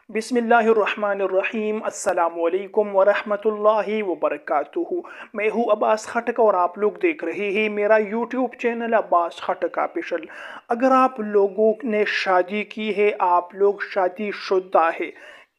बिस्मिल्लाहिर्रहमानिर्रहीम। अस्सलामु अलैकुम वरहमतुल्लाहि वबरकातुहू। मैं हूँ अब्बास खटक और आप लोग देख रहे हैं मेरा यूट्यूब चैनल अब्बास खटक ऑफिशियल। अगर आप लोगों ने शादी की है, आप लोग शादीशुदा है,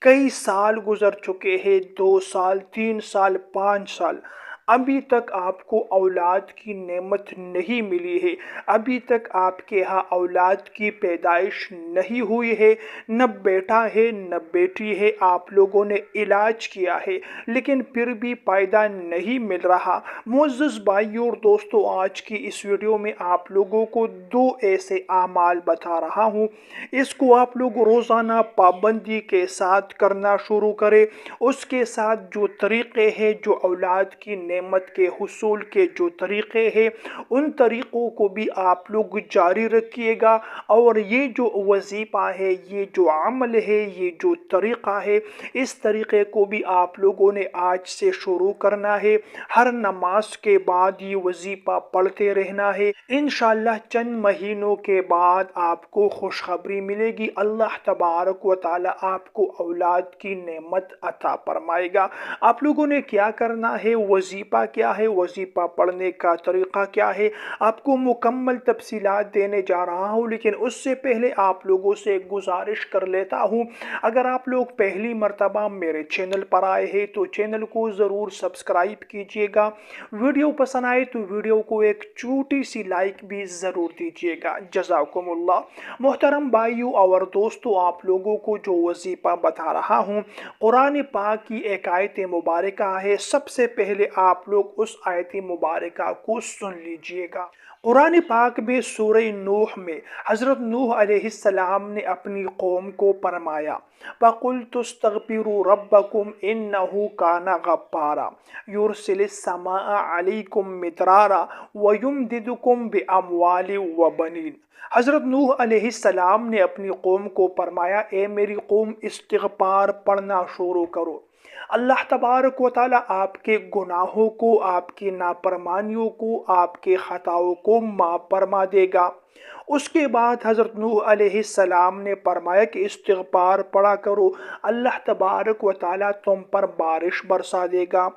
कई साल गुजर चुके हैं, 2 साल, 3 साल, 5 साल, अभी तक आपको औलाद की नेमत नहीं मिली है, अभी तक आपके यहाँ औलाद की पैदाइश नहीं हुई है, न बेटा है न बेटी है, आप लोगों ने इलाज किया है लेकिन फिर भी फायदा नहीं मिल रहा। मुअज़्ज़ज़ भाइयों और दोस्तों, आज की इस वीडियो में आप लोगों को दो ऐसे आमाल बता रहा हूँ, इसको आप लोग रोज़ाना पाबंदी के साथ करना शुरू करें। उसके साथ जो तरीक़े हैं, जो औलाद की नेमत के हुसूल के जो तरीक़े हैं, उन तरीक़ों को भी आप लोग जारी रखिएगा। और ये जो वजीफ़ा है, ये जो अमल है, ये जो तरीक़ा है, इस तरीक़े को भी आप लोगों ने आज से शुरू करना है। हर नमाज के बाद ये वजीफ़ा पढ़ते रहना है। इंशाअल्लाह चंद महीनों के बाद आपको खुशखबरी मिलेगी, अल्लाह तबारक व तआला आपको औलाद की नेमत अता फरमाएगा। आप लोगों ने क्या करना है, वजीफ़ा क्या है, वजीफ़ा पढ़ने का तरीक़ा क्या है, आपको मुकम्मल तफसीलात देने जा रहा हूँ। लेकिन उससे पहले आप लोगों से एक गुजारिश कर लेता हूँ, अगर आप लोग पहली मर्तबा मेरे चैनल पर आए हैं तो चैनल को ज़रूर सब्सक्राइब कीजिएगा। वीडियो पसंद आए तो वीडियो को एक छोटी सी लाइक भी ज़रूर दीजिएगा। जज़ाकुमुल्लाह। मोहतरम भाइयों और दोस्तों, आप लोगों को जो वजीफ़ा बता रहा हूँ, कुरान पाक की एक आयत मुबारका है। सबसे पहले आप लोग उस आयत मुबारका को सुन लीजिएगा। कुरान पाक में सूरह नूह में हज़रत नूह अलैहिस्सलाम ने अपनी कौम को फरमाया, फ़क़ुल्तुस्तग़फ़िरू रब्बकुम इन्नहु काना गफ़्फ़ारा युरसिलिस समाअ अलैकुम मिदरारा व युमदिदुकुम बिअमवालिन व बनीन। हज़रत नूह अलैहिस्सलाम ने अपनी कौम को फरमाया, ए मेरी कौम, इस्तिग़फ़ार पढ़ना शुरू करो। अल्लाह तबारक व तआला आपके गुनाहों को, आपकी नाफरमानियों को, आपके ख़ताओं को माफ़ फरमा देगा। उसके बाद हज़रत नूह अलैहिस्सलाम ने फरमाया कि इस्तिग़फ़ार पढ़ा करो, अल्लाह तबारक व तआला तुम पर बारिश बरसा देगा।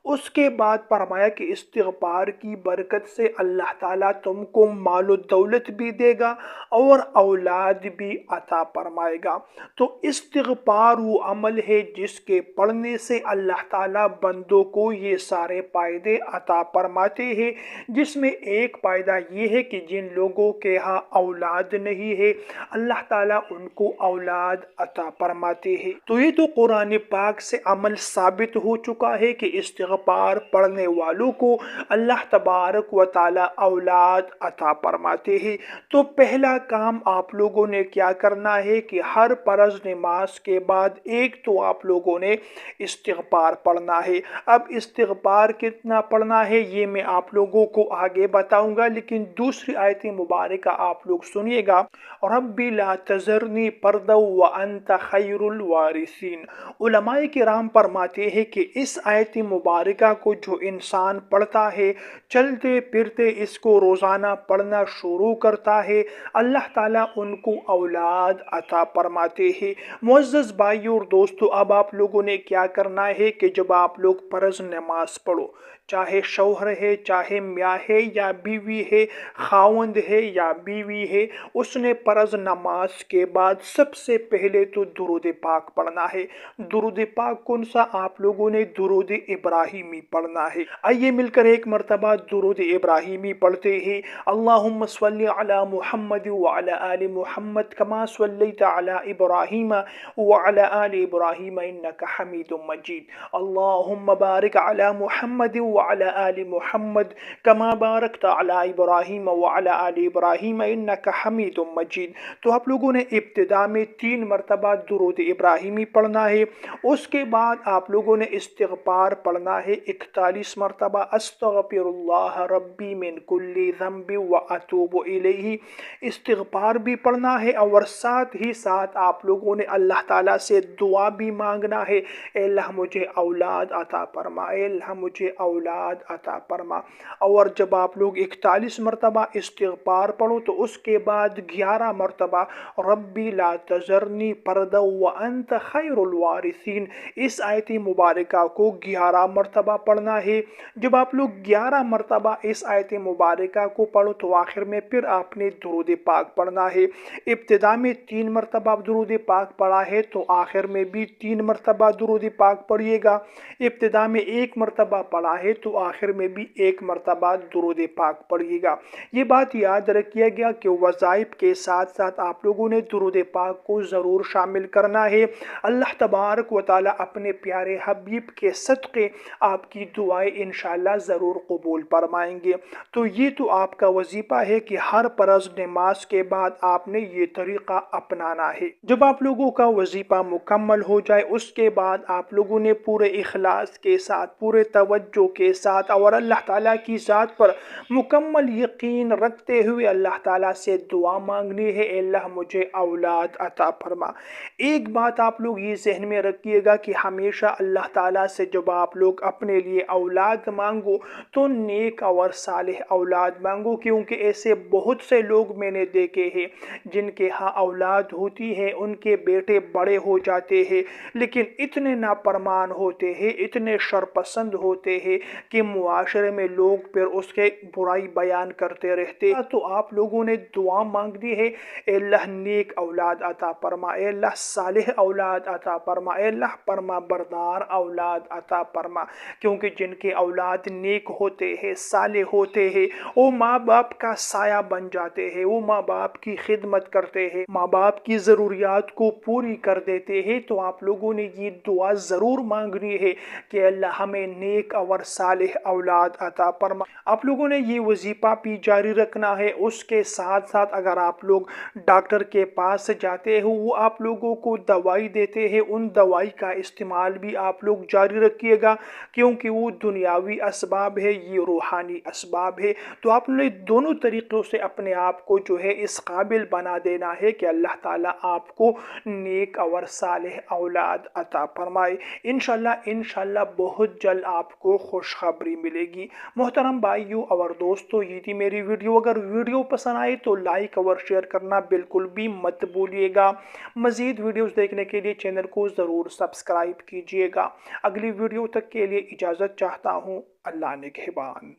उसके बाद फरमाया कि इस्तिग़फ़ार की बरकत से अल्लाह ताला तुमको मालो दौलत भी देगा और औलाद भी अता फरमाएगा। तो इस्तिग़फ़ार वो अमल है जिसके पढ़ने से अल्लाह ताला बंदों को ये सारे फ़ायदे अता फरमाते हैं, जिसमें एक फ़ायदा ये है कि जिन लोगों के यहाँ औलाद नहीं है, अल्लाह ताला उनको औलाद अता फरमाते हैं। तो ये तो कुरान पाक से अमल साबित हो चुका है कि इस्तिग़फ़ार पढ़ने वालों को अल्लाह तबारक व तआला औलाद अता फरमाते हैं। तो पहला काम आप लोगों ने क्या करना है कि हर फर्ज नमाज के बाद एक तो आप लोगों ने इस्तिग़फ़ार पढ़ना है। अब इस्तिग़फ़ार कितना पढ़ना है ये मैं आप लोगों को आगे बताऊंगा, लेकिन दूसरी आयत मुबारका आप लोग सुनिएगा। रब्बी ला तज़रनी फर्दौ व अंत खैरुल वारिसीन। उलमाए किराम फरमाते हैं कि इस आयत मुबारका को जो इंसान पढ़ता है, चलते फिरते इसको रोज़ाना पढ़ना शुरू करता है, अल्लाह ताला उनको औलाद अता फरमाते हैं। मुअज़्ज़ज़ भाइयों और दोस्तों, अब आप लोगों ने क्या करना है कि जब आप लोग फ़र्ज़ नमाज पढ़ो, चाहे शौहर है, चाहे मियाँ है या बीवी है, खावंद है या बीवी है, उसने फ़र्ज़ नमाज के बाद सबसे पहले तो दुरूद पाक पढ़ना है। दुरूद पाक कौन सा? आप लोगों ने दुरूद इब्राहिमी पढ़ना है। आइए मिलकर एक मरतबा दुरूद इब्राहिमी पढ़ते हैं। अल्लाहुम्मा सल्लि अला मुहम्मद व अला आलि मुहम्मद कमा सल्लैता अला इब्राहीम व अला आलि इब्राहीम इन्नका हमीदुम मजीद। अल्लाहुम्मा बारिक अला मुहम्मद व अला आलि मुहम्मद कमा बारकता अला इब्राहीम व अला आलि इब्राहीम इन्नका हमीदुम मजीद। तो आप लोगों ने इब्तिदा में 3 मरतबा दुरूद इब्राहिमी पढ़ना है। उसके बाद आप लोगों ने इस्तिग़फ़ार पढ़ना है 41 मरतबा, अस्तग़फिरुल्लाह रब्बी मिन कुल्ली ज़ंबि व अतूबु इलैहि। इस्तिग़फ़ार भी पढ़ना है और साथ ही साथ आप लोगों ने अल्लाह ताला से दुआ भी मांगना है, अल्लाह मुझे औलाद अता फरमा, अल्लाह मुझे औलाद अता फरमा। और जब आप लोग 41 मरतबा इस्तिग़फ़ार پڑھو تو اس کے بعد 11 مرتبہ ربی لا تذرنی فردا وانت خیر الوارثین اس آیت مبارکہ کو 11 مرتبہ پڑھنا ہے۔ جب آپ لوگ 11 مرتبہ اس آیت مبارکہ کو پڑھو تو آخر میں پھر آپ نے درود پاک پڑھنا ہے۔ ابتدا میں 3 مرتبہ درود پاک پڑھا ہے تو آخر میں بھی 3 مرتبہ درود پاک پڑھیے گا۔ ابتدا میں 1 مرتبہ پڑھا ہے تو آخر میں بھی 1 مرتبہ درود پاک پڑھیے گا۔ یہ بات یاد رکھیے گا کہ وظائف کے ساتھ ساتھ آپ لوگوں نے درود پاک کو ضرور شامل کرنا ہے۔ اللہ تبارک و تعالی اپنے پیارے حبیب کے صدقے آپ کی دعائیں انشاءاللہ ضرور قبول فرمائیں گے۔ تو یہ تو آپ کا وظیفہ ہے کہ ہر فرض نماز کے بعد آپ نے یہ طریقہ اپنانا ہے۔ جب آپ لوگوں کا وظیفہ مکمل ہو جائے اس کے بعد آپ لوگوں نے پورے اخلاص کے ساتھ، پورے توجہ کے ساتھ اور اللہ تعالیٰ کی ذات پر مکمل یقین رکھتے ہوئے اللہ تعالیٰ سے دعا مانگنی ہے، اے اللہ مجھے اولاد عطا فرما۔ ایک بات آپ لوگ یہ ذہن میں رکھیے گا کہ ہمیشہ اللہ تعالیٰ سے جب آپ لوگ اپنے لیے اولاد مانگو تو نیک اور صالح اولاد مانگو، کیونکہ ایسے بہت سے لوگ میں نے دیکھے ہیں جن کے ہاں اولاد ہوتی ہے، ان کے بیٹے بڑے ہو جاتے ہیں لیکن اتنے نافرمان ہوتے ہیں، اتنے شرپسند ہوتے ہیں کہ معاشرے میں لوگ پھر اس کے برائی بیان کرتے رہتے ہیں۔ تو آپ لوگوں نے دعا مانگنی ہے، اے اللہ نیک اولاد عطا فرما، اے اللہ صالح اولاد عطا فرما، اے اللہ فرما بردار اولاد عطا فرما، کیونکہ جن کے اولاد نیک ہوتے ہیں، صالح ہوتے ہیں، وہ ماں باپ کا سایہ بن جاتے ہیں، وہ ماں باپ کی خدمت کرتے ہیں، ماں باپ کی ضروریات کو پوری کر دیتے ہیں۔ تو آپ لوگوں نے یہ دعا ضرور مانگنی ہے کہ اللہ ہمیں نیک اور صالح اولاد عطا فرما۔ آپ لوگوں نے یہ وظیفہ بھی جاری رکھنا ہے۔ اس کے ساتھ ساتھ اگر آپ لوگ ڈاکٹر کے پاس جاتے ہو، وہ آپ لوگوں کو دوائی دیتے ہیں، ان دوائی کا استعمال بھی آپ لوگ جاری رکھیے گا، کیونکہ وہ دنیاوی اسباب ہے، یہ روحانی اسباب ہے۔ تو آپ نے دونوں طریقوں سے اپنے آپ کو جو ہے اس قابل بنا دینا ہے کہ اللہ تعالیٰ آپ کو نیک اور صالح اولاد عطا فرمائے۔ انشاءاللہ بہت جلد آپ کو خوشخبری ملے گی۔ محترم بھائیوں اور دوستوں، یہ تھی میری ویڈیو۔ اگر ویڈیو پسند آئی تو لائک اور شیئر کرنا بالکل بھی مت بھولیے گا۔ مزید ویڈیوز دیکھنے کے لیے چینل کو ضرور سبسکرائب کیجیے گا۔ اگلی ویڈیو تک کے لیے اجازت چاہتا ہوں۔ اللہ نگہبان۔